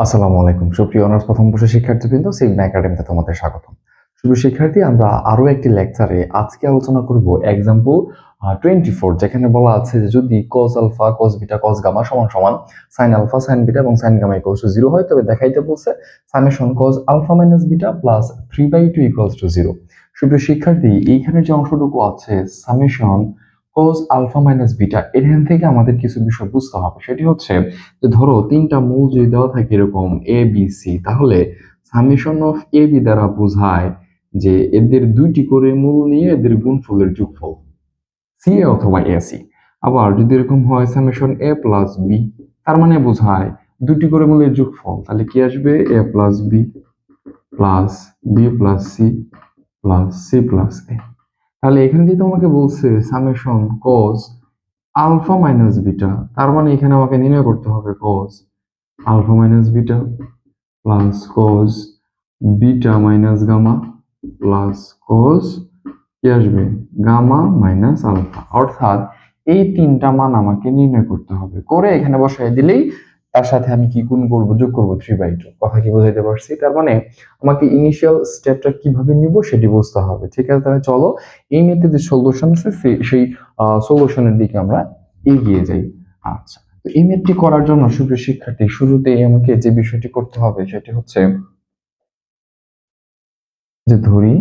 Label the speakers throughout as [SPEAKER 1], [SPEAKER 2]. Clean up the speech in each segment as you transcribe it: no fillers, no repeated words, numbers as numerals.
[SPEAKER 1] আসসালামু আলাইকুম সুপ্রিয় অনার্স প্রথম বর্ষের শিক্ষার্থীবৃন্দ, সিগমা একাডেমিতে তোমাদের স্বাগতম। শুভ শিক্ষার্থী, আমরা আরো একটি লেকচারে আজকে আলোচনা করব এক্সাম্পল 24, যেখানে বলা আছে যে যদি cos alpha cos beta cos gamma সমান সমান sin আলফা sin বিটা এবং sin গামা ইকুয়ালস টু 0 হয়, তবে দেখাইতে বলছে summation cos alpha minus beta plus 3/2 equals to 0। সুপ্রিয় শিক্ষার্থী, এইখানে যে অংশটুকু আছে summation cos alpha minus beta, এখান থেকে আমাদের কিছু বিষয় বুঝতে হবে। সেটি হচ্ছে যে ধরো তিনটা মূল যদি দেওয়া থাকে এরকম এ বি সি, তাহলে সামেশন অফ এ বি দ্বারা বোঝায় যে এদের দুইটি করে মূল নিয়ে এদের গুণফলের যোগফল সি এ অথবা এ সি। আবার যদি এরকম হয় সামেশন এ প্লাস বি, তার মানে বোঝায় দুটি করে মূলের যোগফল, তাহলে কি আসবে A plus B plus B plus C plus C plus A. তাহলে এখানে যেহেতু আমাকে বলছে summation cos alpha minus beta, তার মানে এখানে আমাকে নির্ণয় করতে হবে cos alpha minus beta plus cos beta minus gamma plus cos কি আসবে গামা মাইনাস আলফা। অর্থাৎ এই তিনটা মান আমাকে নির্ণয় করতে হবে, করে এখানে বসাই দিলেই তার সাথে আমি কি গুণ করবো, যোগ করবো 3/2। কথা কি বোঝাইতে পারছি? তার মানে আমাকে ইনিশিয়াল স্টেপটা কিভাবে নিব সেটি বুঝতে হবে। ঠিক আছে, তাহলে চলো এই মেথডে যে সলিউশন আছে সেই সলিউশনের দিকে আমরা এগিয়ে যাই। আচ্ছা, তো এই ম্যাথটি করার জন্য সুপ্রিয় শিক্ষার্থী, শুরুতে আমাকে যে বিষয়টি করতে হবে সেটি হচ্ছে যে ধরি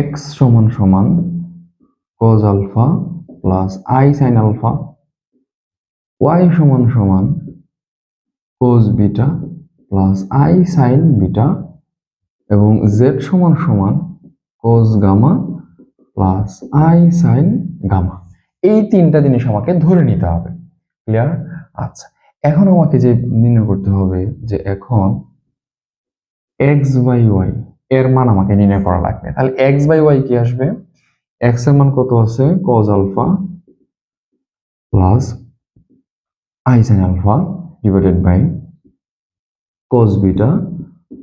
[SPEAKER 1] x সমান সমান cos alpha plus i sin alpha, y সমান সমান cos beta plus i sin beta এবং z সমান সমান cos gamma plus i sin gamma. এই তিনটা জিনিস আমাকে ধরে নিতে হবে। ক্লিয়ার? আচ্ছা, এখন আমাকে যে নির্ণয় করতে হবে যে এখন x বাই y এর মান আমাকে নির্ণয় করা লাগবে। তাহলে x বাই y কি আসবে? x এর মান কত আছে? cos alpha plus i sin alpha divided by cos beta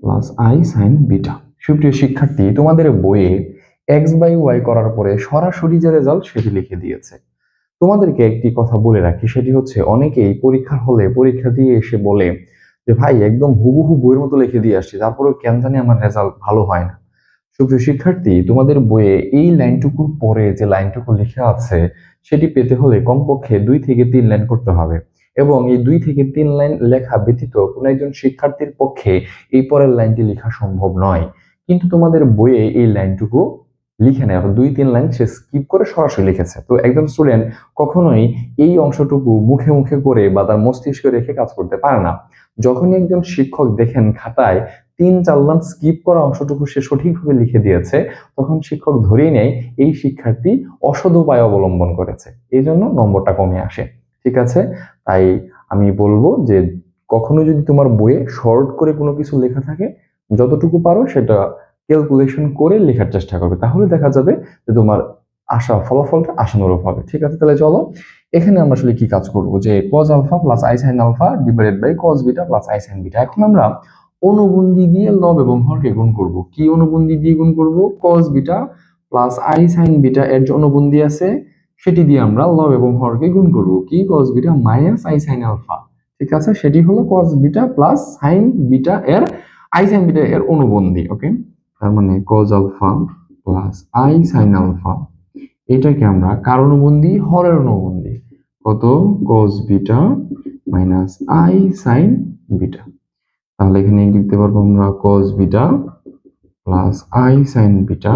[SPEAKER 1] plus i sin beta. সুপ্রিয় শিক্ষার্থী, তোমাদের বইয়ে x বাই y করার পরে সরাসরি যে রেজাল্ট সেটি লিখে দিয়েছে। তোমাদেরকে একটি কথা বলে রাখি, সেটি হচ্ছে অনেকেই পরীক্ষার হলে পরীক্ষা দিয়ে এসে বলে যে ভাই একদম হুবহু বইয়ের মতো লিখে দিয়ে আসছি, তারপরেও কেন জানি আমার রেজাল্ট ভালো হয় না। সুপ্রিয় শিক্ষার্থী, তোমাদের বইয়ে এই লাইনটুকুর পরে যে লাইনটুকু লেখা আছে সেটি পেতে হলে কমপক্ষে 2 থেকে 3 লাইন করতে হবে, এবং এই 2 থেকে 3 লাইন লেখা ব্যতীত কোনো একজন শিক্ষার্থীর পক্ষে এই পরের লাইনটি লেখা সম্ভব নয়। কিন্তু তোমাদের বইয়ে এই লাইনটুকু লিখে নেয়, 2-3 লাইন সে স্কিপ করে সরাসরি লিখেছে। তো একজন স্টুডেন্ট কখনোই এই অংশটুকু মুখে মুখে করে বা তার মস্তিষ্কে রেখে কাজ করতে পারে না। যখনই একজন শিক্ষক দেখেন খাতায় 3-4 লাইন স্কিপ করা অংশটুকু সে সঠিকভাবে লিখে দিয়েছে, তখন শিক্ষক ধরেই নেয় এই শিক্ষার্থী অসৎ উপায় অবলম্বন করেছে, এই জন্য নম্বরটা কমে আসে। ঠিক আছে, তাই আমি বলবো যে কখনো যদি তোমার বইয়ে শর্ট করে কোনো কিছু লেখা থাকে, যতটুকু পারো সেটা ক্যালকুলেশন করে লেখার চেষ্টা করবে, তাহলে দেখা যাবে যে তোমার আশা ফলাফলটা আশানুরূপ হবে। ঠিক আছে, তাহলে চলো এখানে আমরা আসলে কি কাজ করব, যে cos alpha plus i sin alpha divided by cos beta plus i sin beta. এখন আমরা অনুবন্ধী দিয়ে লব এবং হরকে গুণ করব। কি অনুবন্ধী দিয়ে গুণ করব? cos beta plus i sin beta এর যে অনুবন্ধী আছে সেটি দিয়ে আমরা লব এবং হরকে গুণ করব। কি? cos beta minus i sin alpha. ঠিক আছে, সেটি হলো cos beta plus sin beta এর i sin বিটা এর অনুবন্ধী। ওকে, তার মানে cos alpha plus i sin alpha, এটাকে আমরা কার অনুবন্ধী? হরের অনুবন্ধী। কত? cos beta minus i sin beta. তাহলে এখানে লিখতে পারবো আমরা cos beta plus i sin beta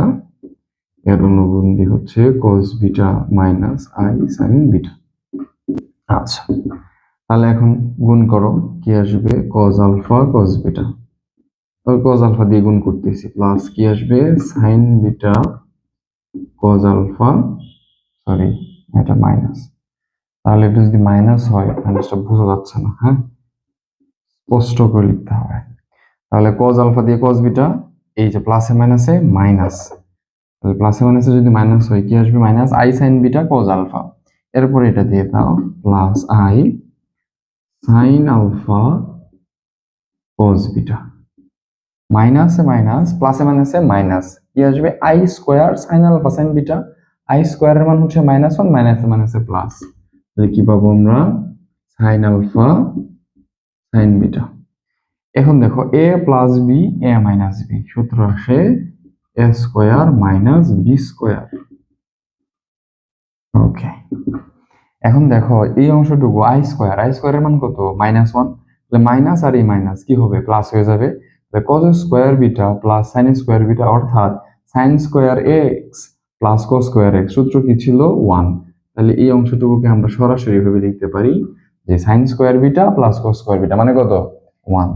[SPEAKER 1] এর অনুবন্ধী হচ্ছে cos beta minus i sin beta. আচ্ছা, তাহলে এখন গুণ করো, কি আসবে? cos alpha cos beta, cos alpha দিয়ে গুণ করতেছি, প্লাস কি আসবে? sin beta cos alpha, sorry এটা মাইনাস। তাহলে এটা যদি মাইনাস হয় মাইনাসটা বোঝা যাচ্ছে না, হ্যাঁ স্পষ্ট করে লিখতে হবে। তাহলে cos আলফা দিয়ে cos বিটা, এই যে প্লাসে মাইনাসে মাইনাস, তাহলে প্লাসে মাইনাসে যদি মাইনাস হয় কি আসবে? Minus i sin beta cos alpha, এরপর এটা দিয়ে দাও plus i sin alpha cos beta, মাইনাসে মাইনাস প্লাসে মাইনাসে মাইনাস, কি আসবে? i square sin alpha sin beta, i স্কোয়ারের মান হচ্ছে -1, মাইনাসে মাইনাসে প্লাস, তাহলে কি পাবো আমরা? sin alpha sine beta. এখন দেখো A plus B A minus B, সূত্র আসে A square minus B square. Okay, এখন দেখো এই অংশটুকু আই স্কোয়ারের মান কত? -1। তাহলে মাইনাস আর এই মাইনাস কি হবে? প্লাস হয়ে যাবে। Cos square beta plus sine square beta, অর্থাৎ sine square X plus cos square X, সূত্র কি ছিল? 1। তাহলে এই অংশটুকুকে আমরা সরাসরি ভাবে লিখতে পারি যে sign square beta plus cos square beta মানে কত? 1।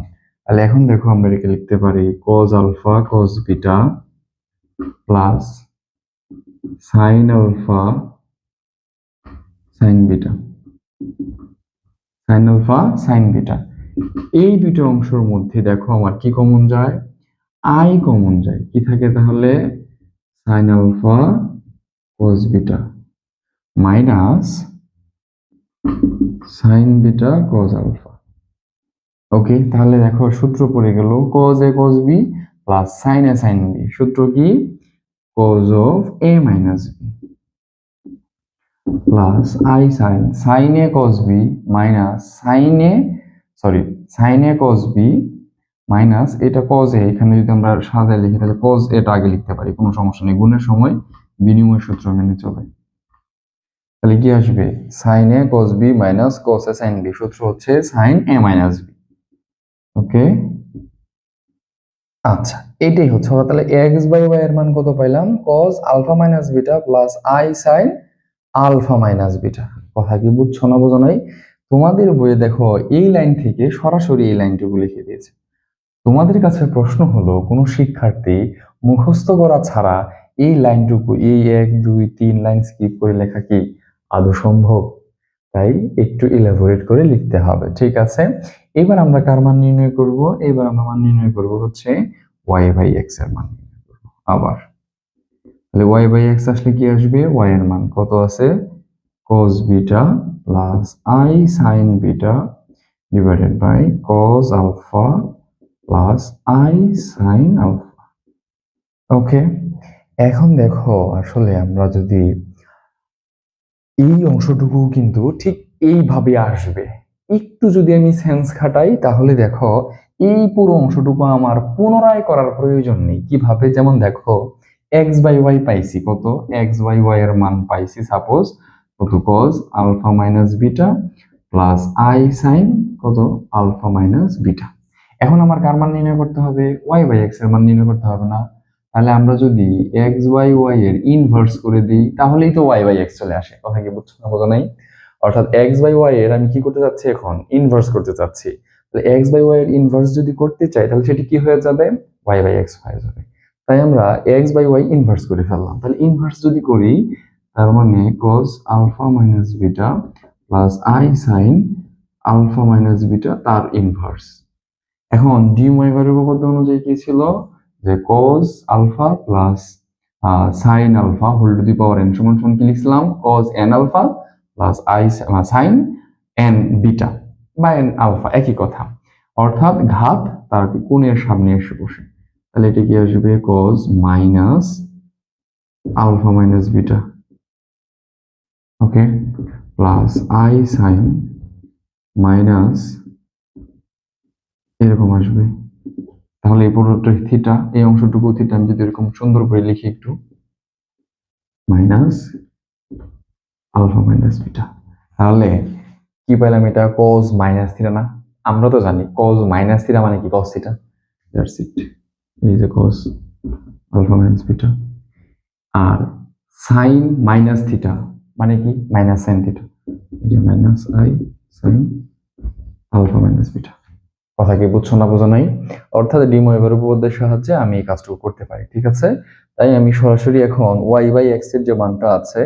[SPEAKER 1] তাহলে এখন দেখো আমরা এটাকে লিখতে পারি cos alpha cos beta plus sine alpha sine beta, sine alpha sine beta. এই দুটো অংশের মধ্যে দেখো আমার কি কমন যায়? আই কমন যায়। কি থাকে তাহলে? Sine alpha cos beta minus sine beta cos alpha. Okay, তাহলে দেখো সূত্র পড়ে গেল cos A cos B plus sine A sine B. সূত্র কি? Cos of A minus B plus I sine A cos B minus sine A cos B minus এটা cos A. এখানে যদি আমরা সাজায় লিখি তাহলে কজ এটা আগে লিখতে পারি, কোনো সমস্যা নেই, গুণের সময় বিনিময় সূত্র মেনে চলে। তাহলে কি আসবে? Sign A cos B minus cos A sine B, সূত্র হচ্ছে সাইন এ মাইনাস বি। ওকে, আচ্ছা এটাই হচ্ছে। তাহলে এক্স বাই ওয়াই এর মান কত পাইলাম? Cos alpha minus beta plus I sine alpha minus beta. কথা কি বুঝছো না বোঝো নাই? তোমাদের বইয়ে দেখো এই লাইন থেকে সরাসরি এই লাইনটুকু লিখে দিয়েছে। তোমাদের কাছে প্রশ্ন হলো, কোনো শিক্ষার্থী মুখস্থ করা ছাড়া এই লাইনটুকু, এই 1 2 3 লাইন স্কিপ করে লেখা কি আদৌ সম্ভব? তাই একটু ইলাবোরেট করে লিখতে হবে। ঠিক আছে, এবার আমরা কার মান নির্ণয় করব? এবার আমরা মান নির্ণয় করব হচ্ছে y বাই x এর মান নির্ণয় করব। আবার তাহলে y বাই x আসলে কি আসবে? y এর মান কত আছে? cos beta plus i sin beta divided by cos alpha plus i sin alpha. Okay, এখন দেখো আসলে আমরা যদি এই অংশটুকু কিন্তু ঠিক এইভাবে আসবে, একটু যদি আমি সেন্স খাটাই তাহলে দেখো এই পুরো অংশটুকু আমার পুনরায় করার প্রয়োজন নেই। কিভাবে? যেমন দেখো এক্স বাই ওয়াই পাইছি কত? এক্স বাই ওয়াই এর মান পাইছি সাপোজ কত? Cos alpha minus beta plus I sine কত? Alpha minus beta. এখন আমার কার মান নির্ণয় করতে হবে? ওয়াই বাই এক্স এর মান নির্ণয় করতে হবে না? তাহলে আমরা যদি এক্স বাই ওয়াই এর ইনভার্স করে দিই তাহলেই তো ওয়াই বাই এক্স চলে আসে। কথা কি বুঝছো না বোঝো নাই? অর্থাৎ এক্স বাই ওয়াই এর আমি কি করতে যাচ্ছি? এখন ইনভার্স করতে চাচ্ছি। তাহলে এক্স বাই ওয়াই এর ইনভার্স যদি করতে চাই তাহলে সেটি কি হয়ে যাবে? ওয়াই বাই এক্স হয়ে যাবে। তাই আমরা এক্স বাই ওয়াই ইনভার্স করে ফেললাম। তাহলে ইনভার্স যদি করি তার মানে cos alpha minus beta plus I sine alpha minus beta তার ইনভার্স। এখন ডিমোয়েভারের উপপাদ্য অনুযায়ী কি ছিল? যে cos alpha plus sine alpha whole to the power n সমান সমান কি লিখছিলাম? cos n alpha plus I sine n beta বা n আলফা, একই কথা। অর্থাৎ ঘাত তার কোণের সামনে এসে বসে। তাহলে এটা কি আসবে? cos মাইনাস alpha minus beta, okay, plus I sine minus এরকম আসবে। তাহলে এই পুরোটা থিটা, এই অংশটুকু থিটা আমি যদি এরকম সুন্দর করে লিখি একটু, মাইনাস আলফা মাইনাস বিটা, তাহলে কি পাইলাম? এটা cos মাইনাস থিটা না? আমরা তো জানি cos মাইনাস থিটা মানে কি? cos theta. That's it. এই যে cos আলফা মাইনাস বিটা। আর সাইন মাইনাস থিটা মানে কি? Minus sine theta. এই যে minus i sine alpha minus beta. কথা কি বুঝছো না বোঝো নাই? অর্থাৎ ডিমোয়েভার উপপাদ্যের সাহায্যে আমি এই কাজটুকু করতে পারি। ঠিক আছে, তাই আমি সরাসরি এখন ওয়াই বাই এক্স এর যে মানটা আছে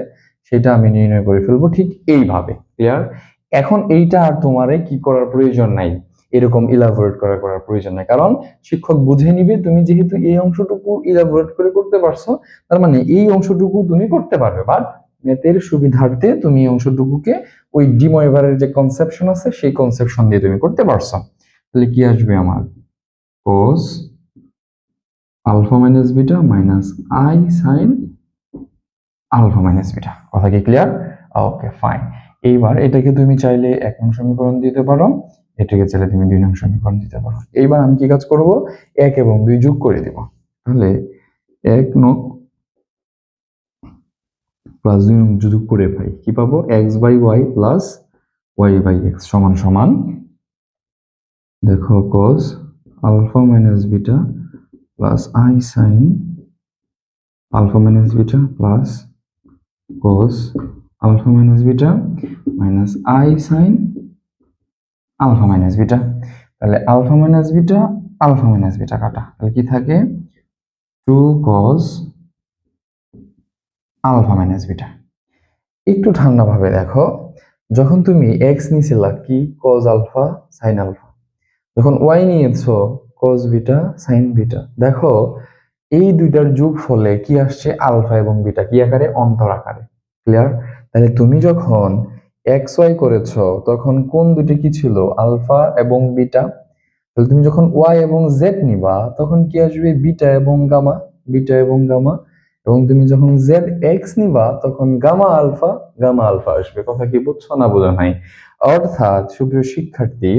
[SPEAKER 1] সেটা আমি নির্ণয় করে ফেলবো ঠিক এইভাবে। ক্লিয়ার? এখন এইটা আর তোমারে কি করার প্রয়োজন নাই, এরকম ইলাবোরেট করার প্রয়োজন নাই, কারণ শিক্ষক বুঝে নিবে তুমি যেহেতু এই অংশটুকু ইলাবোরেট করে করতে পারছো, তার মানে এই অংশটুকু তুমি করতে পারবে। বাট ম্যাথের সুবিধার্থে তুমি এই অংশটুকুকে ওই ডিমোয়েভারের যে কনসেপশন আছে সেই কনসেপশন দিয়ে তুমি করতে পারছো। তাহলে কি আসবে আমার? cos alpha minus beta minus i sine alpha minus beta. কথা কি ক্লিয়ার? Okay fine. এইবার এটাকে তুমি চাইলে 1 নং সমীকরণ দিতে পারো, এটাকে চাইলে তুমি 2 নং সমীকরণ দিতে পারো। এইবার আমি কি কাজ করব, 1 এবং 2 যোগ করে দেব। তাহলে 1 নং প্লাস 2 নং যোগ করে পাই কি পাবো, x/y প্লাস y/x সমান সমান, দেখো cos alpha minus beta plus i sin alpha minus beta plus cos alpha minus beta minus i sin alpha minus beta. তাহলে আলফা মাইনাস বিটা কাটা, তাহলে কি থাকে 2 cos আলফা মাইনাস বিটা। একটু ঠান্ডা ভাবে দেখো, যখন তুমি x নিয়েছিলা কি cos আলফা sin আলফা, যখন y নিয়েছো cos বিটা sin বিটা, দেখো এই দুইটার যোগ ফলে কি আসছে, আলফা এবং বিটা কি আকারে, অন্তর আকারে। ক্লিয়ার? তাহলে তুমি যখন এক্স ওয়াই করেছো তখন কোন দুটি কি ছিল, আলফা এবং বিটা। তাহলে তুমি যখন ওয়াই এবং জেড নিবা তখন কি আসবে, বিটা এবং গামা, বিটা এবং গামা। এবং তুমি যখন জেড এক্স নিবা তখন গামা আলফা আসবে। কথা কি বুঝছো না বোঝা নাই? অর্থাৎ সুপ্রিয় শিক্ষার্থী,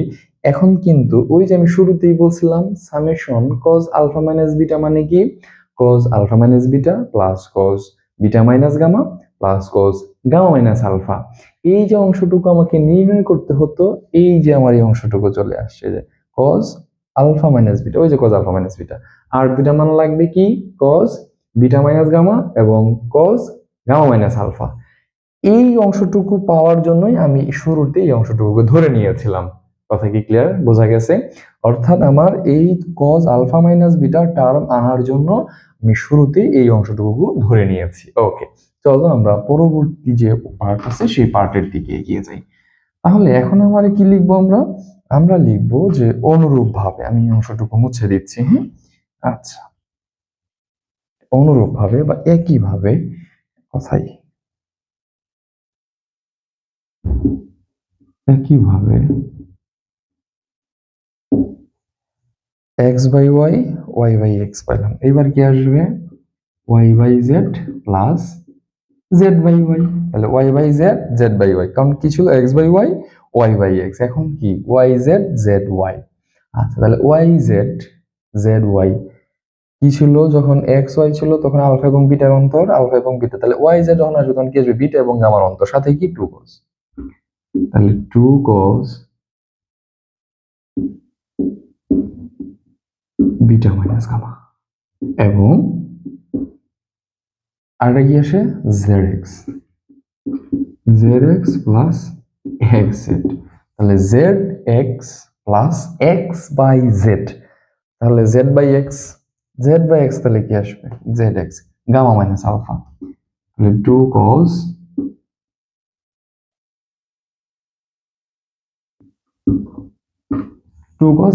[SPEAKER 1] এখন কিন্তু ওই যে আমি শুরুতেই বলছিলাম summation cos alpha minus beta মানে কি, cos alpha minus beta plus cos beta minus gamma plus cos gamma minus alpha, এই যে অংশটুকু আমাকে নির্ণয় করতে হতো, এই যে আমার এই অংশটুকু চলে আসছে যে cos আলফা মাইনাস বিটা, ওই যে cos আলফা মাইনাস বিটা। আর দুটা মান লাগবে কি, cos বিটা মাইনাস গামা এবং cos গামা মাইনাস আলফা। এই অংশটুকু পাওয়ার জন্যই আমি শুরুতে এই অংশটুকুকে ধরে নিয়েছিলাম। কথা কি ক্লিয়ার, বোঝা গেছে? অর্থাৎ আমার এই cos alpha minus beta term আনার জন্য আমি শুরুতে এই অংশটুকু ধরে নিয়েছি। ওকে, চলো আমরা পরবর্তী যে পার্ট আছে সেই পার্টের দিকে এগিয়ে যাই। তাহলে এখন আমরা কি লিখবো, আমরা লিখবো যে অনুরূপ ভাবে, আমি এই অংশটুকু মুছে দিচ্ছি। হ্যাঁ, আচ্ছা, অনুরূপ ভাবে বা একই ভাবে কথাই, একইভাবে x/y y/x পেলাম। এবার কি আসবে, y/z প্লাস z/y। তাহলে y/z z/y, কারণ কি ছিল x/y y/x, এখন কি yz zy। আচ্ছা, তাহলে yz zy কি ছিল, যখন x y ছিল তখন আলফা এবং বিটার অন্তর, আলফা এবং বিটা। তাহলে yz যখন আসবে তখন কি আসবে, বিটা এবং গামার অন্তর, সাথে কি 2 cos। তাহলে 2 cos বিটা মাইনাস গামা এবং আরটা কি আসে, zx প্লাস xz। তাহলে zx প্লাস x/z, তাহলে z/x তাহলে কি আসবে, zx গামা মাইনাস আলফা। তাহলে 2 cos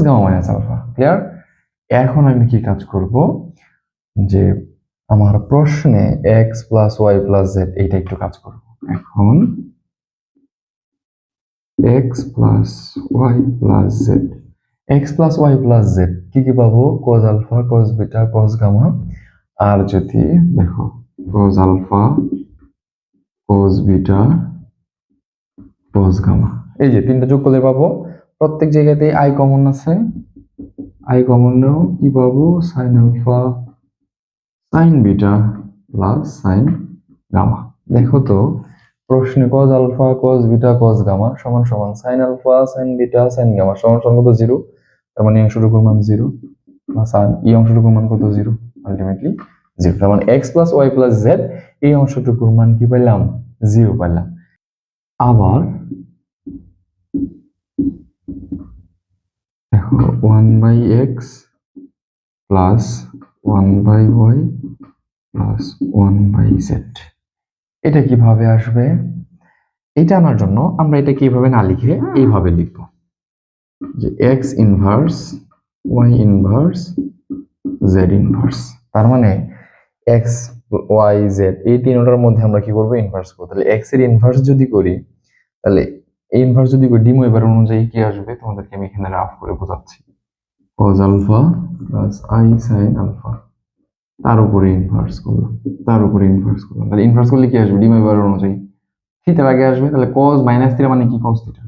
[SPEAKER 1] gamma minus alpha. Clear? এখন আমি কি কাজ করব, যে আমার প্রশ্নে x plus Y plus Z এইটা একটু কাজ করব। এখন x plus Y plus Z, X plus Y plus Z কি কি পাবো, cos alpha cos beta cos gamma. আর যদি দেখো cos alpha cos beta cos gamma, এই যে তিনটা যোগ করলে পাবো, প্রত্যেক জায়গাতে আই কমন আছে, আই কমন নাও কি পাবো, sin alpha sin beta plus sin gamma. দেখো তো প্রশ্নে cos alpha cos beta cos gamma সমান সমান sin alpha sin beta sin gamma সমান সমান কত, 0। তার মানে এই অংশটুকুর মান 0, প্লাস এই অংশটুকুর মান কত, 0, আলটিমেটলি 0। তার মানে x plus Y plus z এই অংশটুকুর মান কি পাইলাম, 0 পাইলাম। আবার দেখো 1/x plus 1/y plus 1/z, এটা কিভাবে আসবে, এটা আনার জন্য আমরা এটা কিভাবে না লিখে এইভাবে লিখব, যে x inverse y inverse z inverse. তার মানে x y z এই তিনটার মধ্যে আমরা কি করব, ইনভার্স করব। তাহলে x এর ইনভার্স যদি করি, তাহলে এই ইনভার্স যদি করি ডিমোইভার অনুযায়ী কি আসবে, তোমাদেরকে আমি এখানে রাফ করে বোঝাচ্ছি। cos alpha plus i sin alpha, তার উপরে ইনভার্স করলাম, তাহলে ইনভার্স করলে কি আসবে, ডিমোইভার অনুযায়ী থিটার আগে আসবে। তাহলে cos মাইনাস থিটা মানে কি, cos theta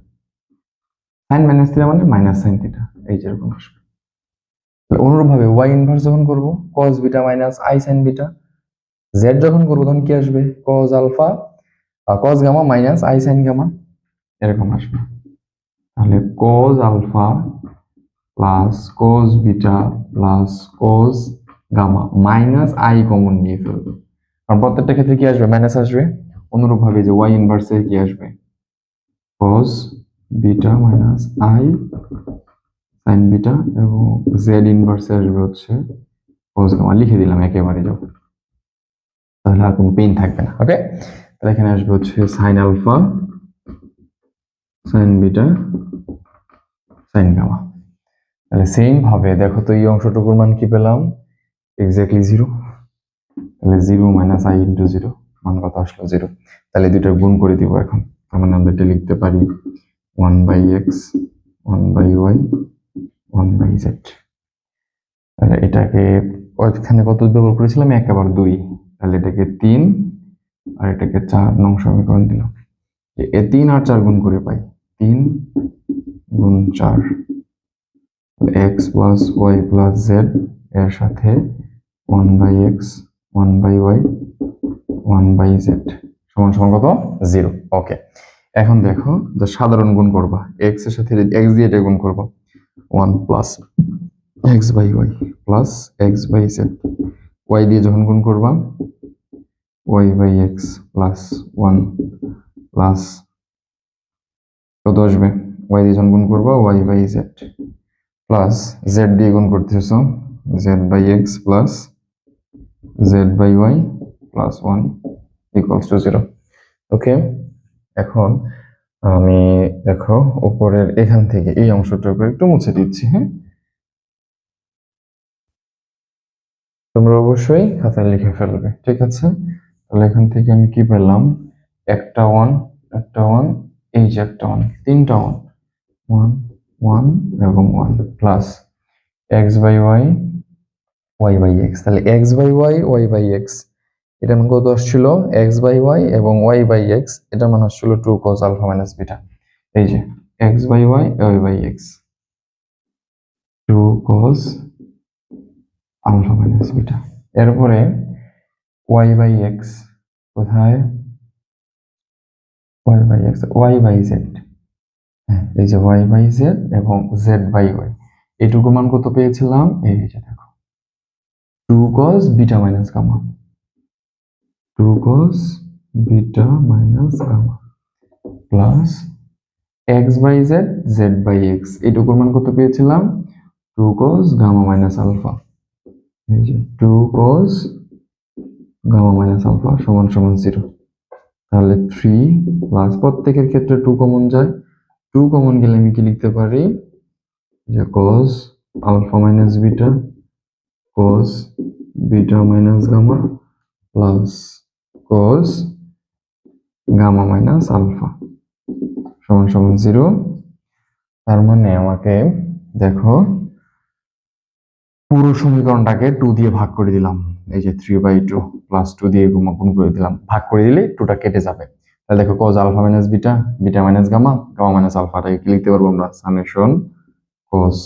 [SPEAKER 1] sine minus theta মানে মাইনাস সাইন থিটা, এই যেরকম আসবে। অনুরূপভাবে ওয়াই ইনভার্স যখন করবো cos beta minus i sine beta, z যখন করবো তখন কি আসবে cos alpha cos gamma minus i sine gamma, এরকম আসবে। তাহলে cos alpha plus cos beta plus cos gamma minus i common নিয়ে ফেলবে, কারণ প্রত্যেকটা ক্ষেত্রে কি আসবে মাইনাস আসবে। অনুরূপভাবে যে ওয়াই ইনভার্সে কি আসবে কস beta minus i sine beta, এবং জেড ইনভার্সে আসবে হচ্ছে কস গামা, লিখে দিলাম একেবারে যাও, তাহলে আর কোনো পেইন থাকবে না। ওকে, তাহলে এখানে আসবে হচ্ছে sine alpha sine beta sine gamma. তাহলে সেম ভাবে দেখো তো এই অংশটুকুর মান কি পেলাম, এক্স্যাক্টলি 0। তাহলে 0 মাইনাস আই ইন্টু 0 মান কত আসলো 0। তাহলে দুটো গুণ করে দিব এখন, তার মানে আমরা এটা লিখতে পারি 1/x 1/y 1/z। তাহলে এটাকে ওইখানে কত ব্যবহার করেছিলাম 1 আবার 2, তাহলে এটাকে 3 আর এটাকে 4 নং সমীকরণ দিলাম। এ 3 আর 4 গুণ করে পাই 3 গুণ 4 x plus Y plus z এর সাথে 1/x 1/y 1/z সমান সমান কত 0। ওকে, এখন দেখো যে সাধারণ গুণ করবা, x এর সাথে x দিয়ে এটা গুণ করবা 1 plus x/y plus x/z, y দিয়ে যখন গুণ করবা y/x প্লাস 1 প্লাস কত আসবে y দিয়ে যখন গুণ করবা y/z প্লাস z দিয়ে গুণ করতেছো z/x plus z/y plus 1 equals to 0। ওকে, এখন আমি দেখো উপরের এখান থেকে এই অংশটুকু একটু মুছে দিচ্ছি। হ্যাঁ, তোমরা অবশ্যই খাতায় লিখে ফেলবে, ঠিক আছে। তাহলে এখান থেকে আমি কি পেলাম, একটা 1 একটা 1, এই যে একটা 1, তিনটা 1 1 1 এবং 1 প্লাস x/y y/x। তাহলে x/y y/x এটা মান কত আসছিল x/y এবং y/x, এটা মান আসছিল 2 cos আলফা মাইনাস বিটা। এই যে x/y y/x 2 cos alpha minus beta. এরপরে y/x কোথায়, y/x y/z, হ্যাঁ এই যে y/z এবং z/y, এইটুকু মান কত পেয়েছিলাম, এই যে দেখো 2 cos beta minus gamma 2 cos beta minus gamma plus x/z z/x, এইটুকুর মান কত পেয়েছিলাম 2 cos গামা মাইনাস আলফা, এই যে 2 cos গামা মাইনাস আলফা সমান সমান 0। তাহলে 3 প্লাস প্রত্যেকের ক্ষেত্রে 2 কমন যায়, 2 কমন গেলে আমি কি লিখতে পারি যে cos alpha minus beta cos beta minus gamma plus cos gamma minus alpha সমান সমান 0। তার মানে আমাকে দেখো পুরো সমীকরণটাকে 2 দিয়ে ভাগ করে দিলাম, এই যে 3/2 প্লাস 2 দিয়ে গুণ করে দিলাম, ভাগ করে দিলে 2টা কেটে যাবে। তাহলে দেখো cos alpha minus beta beta minus gamma gamma minus আলফাটাকে কি লিখতে পারবো আমরা summation cos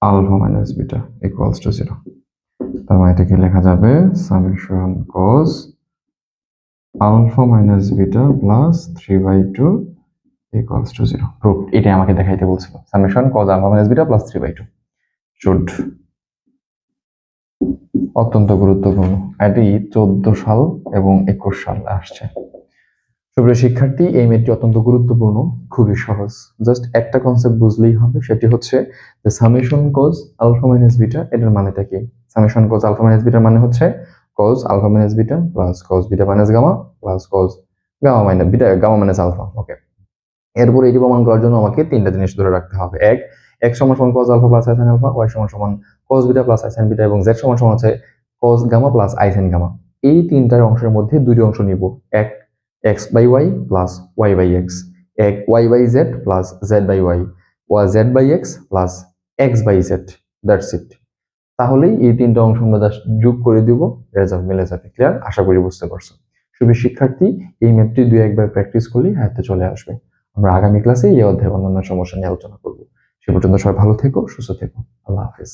[SPEAKER 1] alpha minus beta equals to 0। তার মানে এটাকে লেখা যাবে summation cos alpha minus beta plus 3/2 equals to 0। Proof, এটাই আমাকে দেখাইতে বলছিল, summation cos alpha minus beta plus 3/2 should. অত্যন্ত গুরুত্বপূর্ণ, এটি 14 সাল এবং 21 সাল আসছে। সুপ্রিয় শিক্ষার্থী, এই ম্যাথটি অত্যন্ত গুরুত্বপূর্ণ, খুবই সহজ, জাস্ট একটা কনসেপ্ট বুঝলেই হবে, সেটি হচ্ছে যে summation cos alpha minus beta, এটার মানেটা কি। সামেশন cos আলফা মাইনাস বিটার মানে হচ্ছে cos alpha minus beta plus cos beta minus gamma plus cos gamma minus beta gamma minus alpha. Okay, এরপর এটি প্রমাণ করার জন্য আমাকে তিনটা জিনিস ধরে রাখতে হবে। এক, x সমান সমান cos alpha plus i sin alpha, y সমান সমান cos beta plus i sin beta, এবং z সমান সমান হচ্ছে cos gamma plus i sin gamma. এই তিনটার অংশের মধ্যে দুটি অংশ নিব, এক x/y প্লাস y/x, এক y/z plus z/y, z/x plus x/z, that's it. তাহলেই এই তিনটা অংশ আমরা জাস্ট যোগ করে দিব, রেজাল্ট মিলে যাবে। ক্লিয়ার? আশা করি বুঝতে পারছো। শুভ শিক্ষার্থী, এই ম্যাথটি 2-1 বার প্র্যাকটিস করলেই হাতে চলে আসবে। আমরা আগামী ক্লাসে এই অধ্যায়ের অন্যান্য সমস্যা নিয়ে আলোচনা করব। সে পর্যন্ত সবাই ভালো থেকো, সুস্থ থেকো। আল্লাহ হাফেজ।